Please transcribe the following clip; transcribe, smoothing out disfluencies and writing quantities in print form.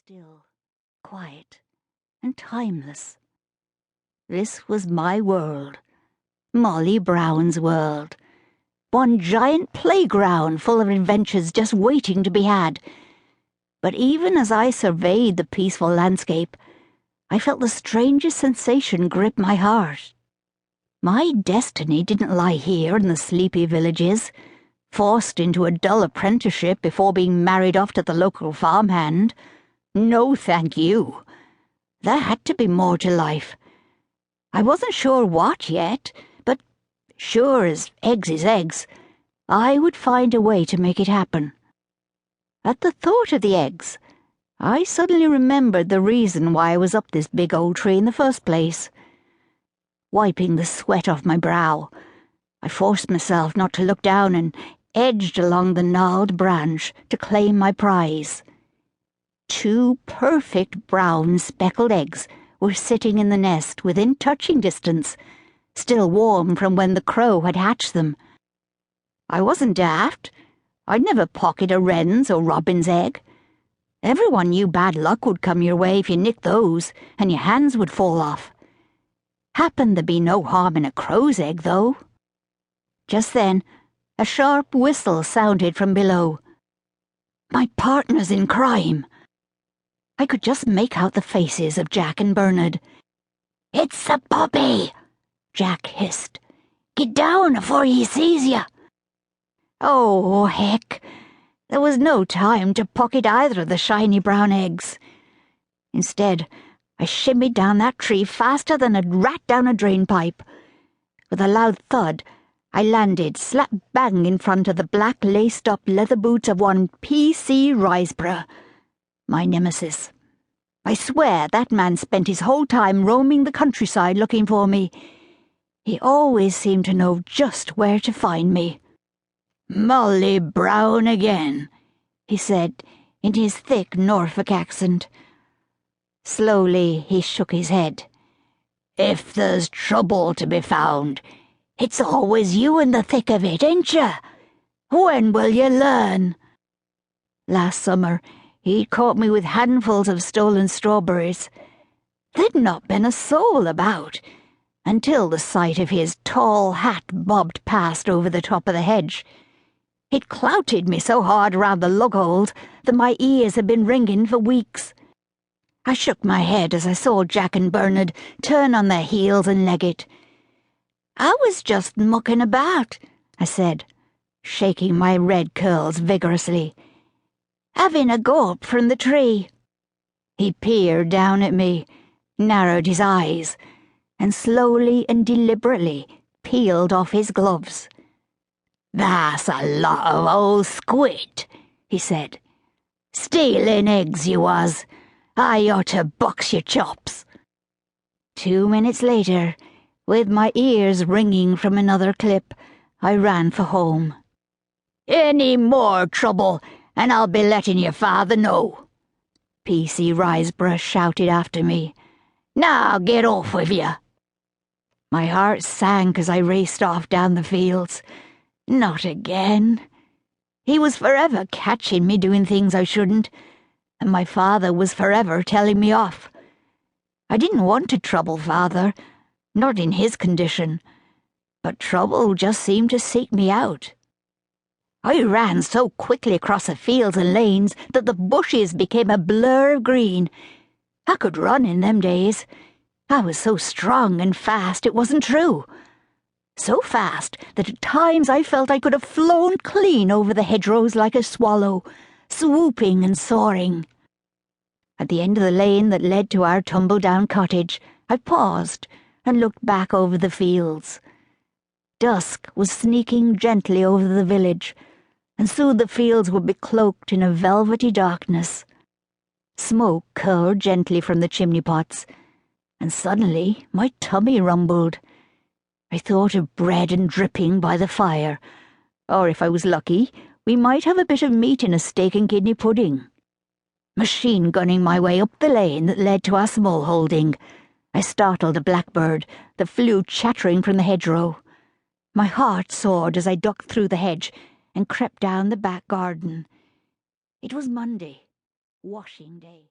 still, quiet, and timeless. This was my world, Mollie Brown's world. One giant playground full of adventures just waiting to be had. But even as I surveyed the peaceful landscape, I felt the strangest sensation grip my heart. My destiny didn't lie here in the sleepy villages, forced into a dull apprenticeship before being married off to the local farmhand. No, thank you. There had to be more to life. I wasn't sure what yet, but sure as eggs is eggs, I would find a way to make it happen. At the thought of the eggs, I suddenly remembered the reason why I was up this big old tree in the first place. Wiping the sweat off my brow, I forced myself not to look down and edged along the gnarled branch to claim my prize. 2 perfect brown speckled eggs were sitting in the nest within touching distance, still warm from when the crow had hatched them. I wasn't daft. I'd never pocket a wren's or robin's egg. Everyone knew bad luck would come your way if you nicked those, and your hands would fall off. Happened there'd be no harm in a crow's egg, though. Just then, a sharp whistle sounded from below. My partners in crime! I could just make out the faces of Jack and Bernard. "It's a bobby!" Jack hissed. "Get down afore he sees you!" Oh, heck! There was no time to pocket either of the shiny brown eggs. Instead, I shimmied down that tree faster than a rat down a drainpipe. With a loud thud, I landed slap bang in front of the black laced-up leather boots of one P.C. Riseborough, my nemesis. I swear that man spent his whole time roaming the countryside looking for me. He always seemed to know just where to find me. "Mollie Brown again," he said in his thick Norfolk accent. Slowly he shook his head. "If there's trouble to be found, it's always you in the thick of it, ain't you? When will you learn?" Last summer he'd caught me with handfuls of stolen strawberries. There'd not been a soul about, until the sight of his tall hat bobbed past over the top of the hedge. It clouted me so hard round the lug-hold that my ears had been ringing for weeks. I shook my head as I saw Jack and Bernard turn on their heels and leg it. "I was just mucking about," I said, shaking my red curls vigorously. "Having a gulp from the tree." He peered down at me, narrowed his eyes, and slowly and deliberately peeled off his gloves. "That's a lot of old squid," he said. "Stealing eggs you was. I ought to box your chops." 2 minutes later, with my ears ringing from another clip, I ran for home. "Any more trouble, and I'll be letting your father know," P.C. Riseborough shouted after me. "Now get off with you." My heart sank as I raced off down the fields. Not again. He was forever catching me doing things I shouldn't, and my father was forever telling me off. I didn't want to trouble father, not in his condition, but trouble just seemed to seek me out. I ran so quickly across the fields and lanes that the bushes became a blur of green. I could run in them days. I was so strong and fast it wasn't true. So fast that at times I felt I could have flown clean over the hedgerows like a swallow, swooping and soaring. At the end of the lane that led to our tumble-down cottage, I paused and looked back over the fields. Dusk was sneaking gently over the village, and soon the fields would be cloaked in a velvety darkness. Smoke curled gently from the chimney pots, and suddenly my tummy rumbled. I thought of bread and dripping by the fire, or if I was lucky, we might have a bit of meat in a steak and kidney pudding. Machine-gunning my way up the lane that led to our small holding, I startled a blackbird that flew chattering from the hedgerow. My heart soared as I ducked through the hedge and crept down the back garden. It was Monday, washing day.